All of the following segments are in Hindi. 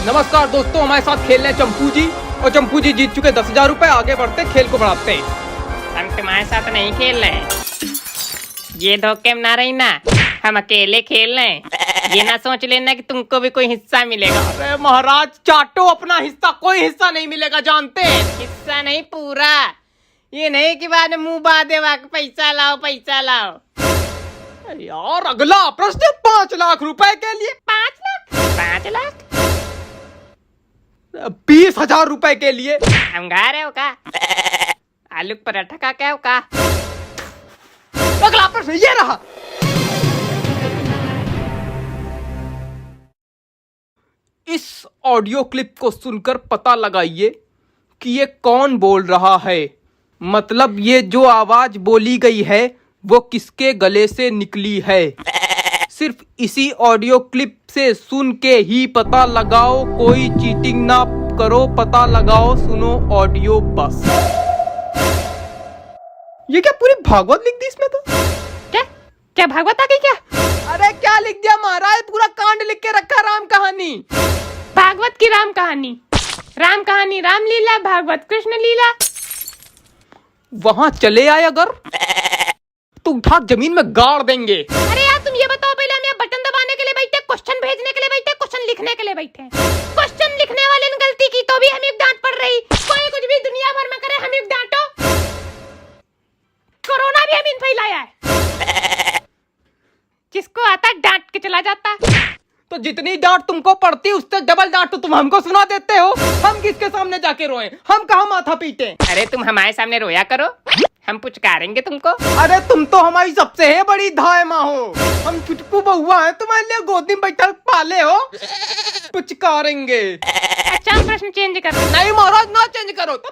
नमस्कार दोस्तों, हमारे साथ खेल रहे हैं चंपू जी और चंपू जी जीत चुके 10,000 रुपए। आगे बढ़ते खेल को बढ़ाते हैं। हम तुम्हारे साथ नहीं खेल रहे हैं, ये धोखे में ना रही ना, हम अकेले खेल रहे हैं। ये ना सोच लेना कि तुमको भी कोई हिस्सा मिलेगा। अरे महाराज चाटो अपना हिस्सा, कोई हिस्सा नहीं मिलेगा जानते हैं। हिस्सा नहीं पूरा, ये नहीं कि बाद में मुंह बांधे पैसा लाओ पैसा लाओ। यार अगला प्रश्न 5 लाख रुपए के लिए। 5 लाख 20,000 रुपए के लिए। हम गा रहे हो का? आलू के पराठा का क्या हो का? अगला प्रश्न ये रहा। इस ऑडियो क्लिप को सुनकर पता लगाइए कि ये कौन बोल रहा है। मतलब ये जो आवाज बोली गई है वो किसके गले से निकली है। सिर्फ इसी ऑडियो क्लिप से सुन के ही पता लगाओ, कोई चीटिंग ना करो, पता लगाओ, सुनो ऑडियो बस। ये क्या पूरी भागवत लिख दी इसमें तो? क्या भागवत आ गई क्या? अरे क्या लिख दिया महाराज, पूरा कांड लिख के रखा, राम कहानी। भागवत की राम कहानी, रामलीला, भागवत कृष्ण लीला। वहां चले आए अगर तो उठा जमीन में गाड़ देंगे। अरे यार तुम ये बताओ पहले, हम यहाँ बटन दबाने के लिए बैठे, क्वेश्चन भेजने के लिए बैठे, क्वेश्चन लिखने के लिए बैठे? क्वेश्चन लिखने वाले ने गलती की तो भी हमें डांट पड़ रही। कोई कुछ भी दुनिया भर में करे हमें डांटो। कोरोना भी हमें फैलाया है, जिसको आता डांट के चला जाता। तो जितनी डांट तुमको पड़ती उससे डबल डांट तो तुम हमको सुना देते हो। हम किसके सामने जाके रोएं? हम कहाँ माथा पीटे? अरे तुम हमारे सामने रोया करो, हम पुचकारेंगे तुमको। अरे तुम तो हमारी सबसे है बड़ी धाय माँ हो। हम चुटकू बहुआ हैं, तुम्हारे लिए गोदी में बैठा पाले हो। पुचकारेंगे। अच्छा प्रश्न चेंज कर। नहीं महाराज ना चेंज करो तो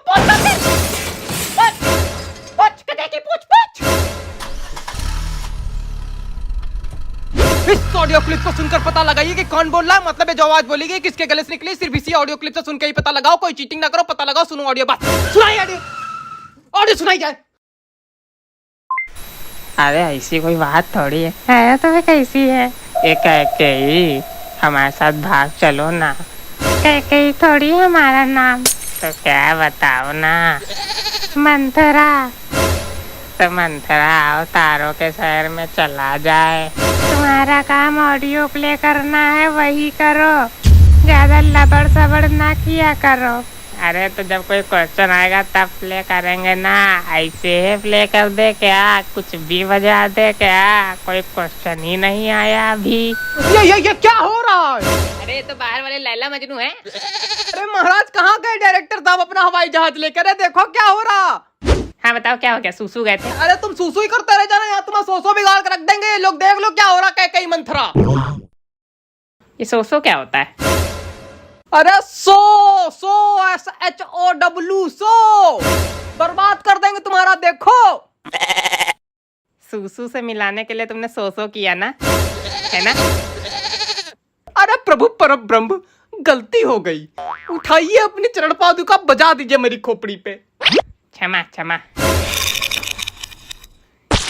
इस ऑडियो क्लिप को सुनकर पता लगाइए कि कौन बोल रहा है। मतलब जो आवाज बोली गई किसके गले से निकली, सिर्फ इसी ऑडियो क्लिप से सुन के ही पता लगाओ, कोई चीटिंग ना करो, पता लगाओ, सुनो ऑडियो बस। सुनाई ऑडियो सुनाई जाए। अरे ऐसी कोई बात थोड़ी है तो वे कैसी है? ये कैकेयी हमारे साथ भाग चलो ना। कैकेयी थोड़ी हमारा नाम, तो क्या बताओ ना। मंथरा, तो मंथरा आओ तारों के शहर में चला जाए। तुम्हारा काम ऑडियो प्ले करना है, वही करो, ज्यादा लबड़ सबड़ ना किया करो। अरे तो जब कोई क्वेश्चन आएगा तब प्ले करेंगे ना, ऐसे ही प्ले कर दे क्या? कुछ भी बजा दे क्या? कोई क्वेश्चन ही नहीं आया अभी। ये क्या हो रहा है? अरे तो बाहर वाले लैला मजनू है। अरे महाराज कहाँ गए डायरेक्टर साहब अपना हवाई जहाज लेकर? देखो क्या हो रहा। हाँ बताओ क्या हो गया? सूसू गए थे? अरे तुम सूसू ही करते रह जाना, यहाँ तुम्हारा सोसो बिगाड़ कर रख देंगे ये लोग। देख लो क्या हो रहा कैकेयी मंथरा। ये सोसो क्या होता है? अरे सो SHOW सो, बर्बाद कर देंगे तुम्हारा। देखो सूसू से मिलाने के लिए तुमने सोसो किया ना, है ना? अरे प्रभु परम ब्रह्म, गलती हो गई। उठाइए अपनी चरण पादुका, बजा दीजिए मेरी खोपड़ी पे। क्षमा क्षमा।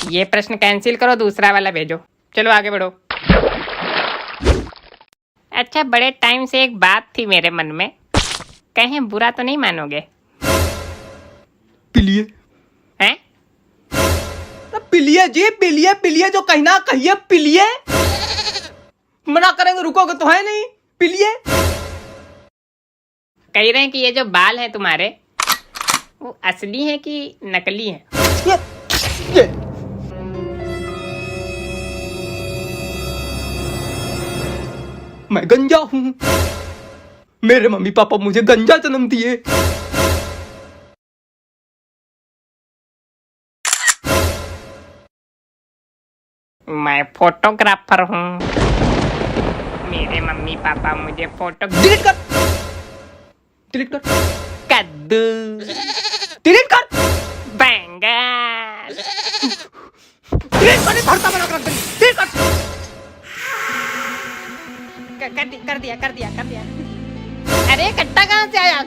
ये प्रश्न कैंसिल करो, दूसरा वाला भेजो। चलो आगे बढ़ो। अच्छा बड़े टाइम से एक बात थी मेरे मन में, कहीं बुरा तो नहीं मानोगे? पिलिए हैं? पिलिए जी, पिलिए जो कहना कहिए, पिलिए। मना करेंगे रुकोगे तो है नहीं। पिलिए। कह रहे हैं कि ये जो बाल हैं तुम्हारे वो असली हैं कि नकली हैं? ये। मैं गंजा हूं, मेरे मम्मी पापा मुझे गंजा जन्म दिए। मैं फोटोग्राफर हूँ, मेरे मम्मी पापा मुझे फोटो। डिलीट कर, डिलीट कर, कद्दू, डिलीट कर, बैंगन, डिलीट कर, भरता बना कर डिलीट कर। कर दिया। अरे कट्टा कहाँ से आया?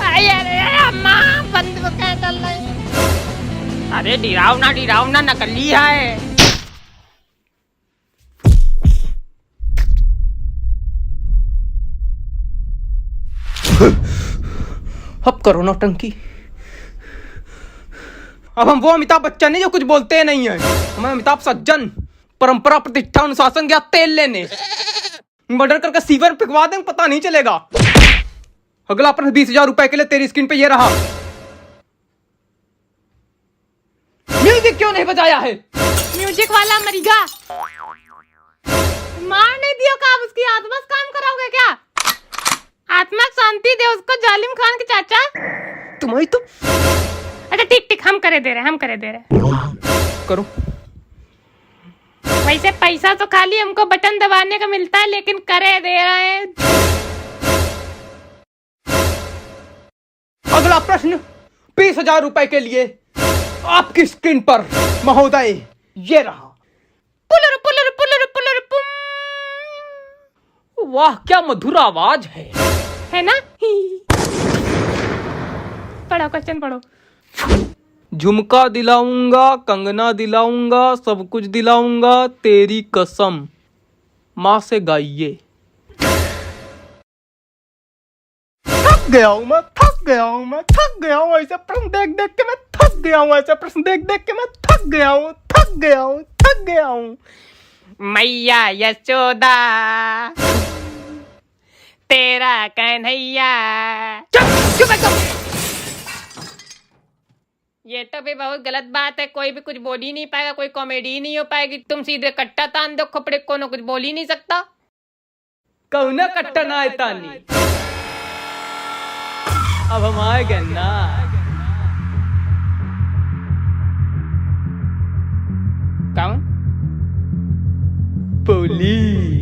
अरे अम्मा बंद क्या चल रहा है? अरे डिरावना नकली है। अब करो नौटंकी। अब हम वो अमिताभ बच्चन नहीं जो कुछ बोलते नहीं है, हमें अमिताभ सज्जन, परंपरा, प्रतिष्ठा, अनुशासन गया तेल लेने। मर्डर करके सीवर में फेंकवा दें, पता नहीं चलेगा। अगला प्रश्न 20,000 रुपए के लिए तेरी स्क्रीन पे ये रहा। म्यूजिक क्यों नहीं बजाया है? म्यूजिक वाला मरीगा मार नहीं दियो का, आप उसकी आत्मा से काम कराओगे क्या? आत्मा को शांति दे उसको, जालिम खान के चाचा। तुम्हारी तो अच्छा ठीक, हम करे दे रहे। करो। वैसे पैसा तो खाली हमको बटन दबाने का मिलता है, लेकिन करे दे रहे हैं। अगला प्रश्न 20,000 रुपए के लिए आपकी स्क्रीन पर महोदय ये रहा। पुलर पुलर पुलर पुलर पुम। वाह क्या मधुर आवाज है ना? पढ़ो क्वेश्चन पढ़ो। झुमका दिलाऊंगा, कंगना दिलाऊंगा, सब कुछ दिलाऊंगा, तेरी कसम। माँ से गाइए। थक गया हूं मैं, थक गया हूं ऐसे प्रश्न देख देख के मैं थक गया हूं। मैया यशोदा तेरा कन्हैया। ये तो भी बहुत गलत बात है, कोई भी कुछ बोल ही नहीं पाएगा, कोई कॉमेडी नहीं हो पाएगी। तुम सीधे कट्टा तान दो कपड़े, कोनो कुछ बोल ही नहीं सकता। कौना कट्टा ना है तानी, अब हम आएंगे ना। कौन? पुलिस।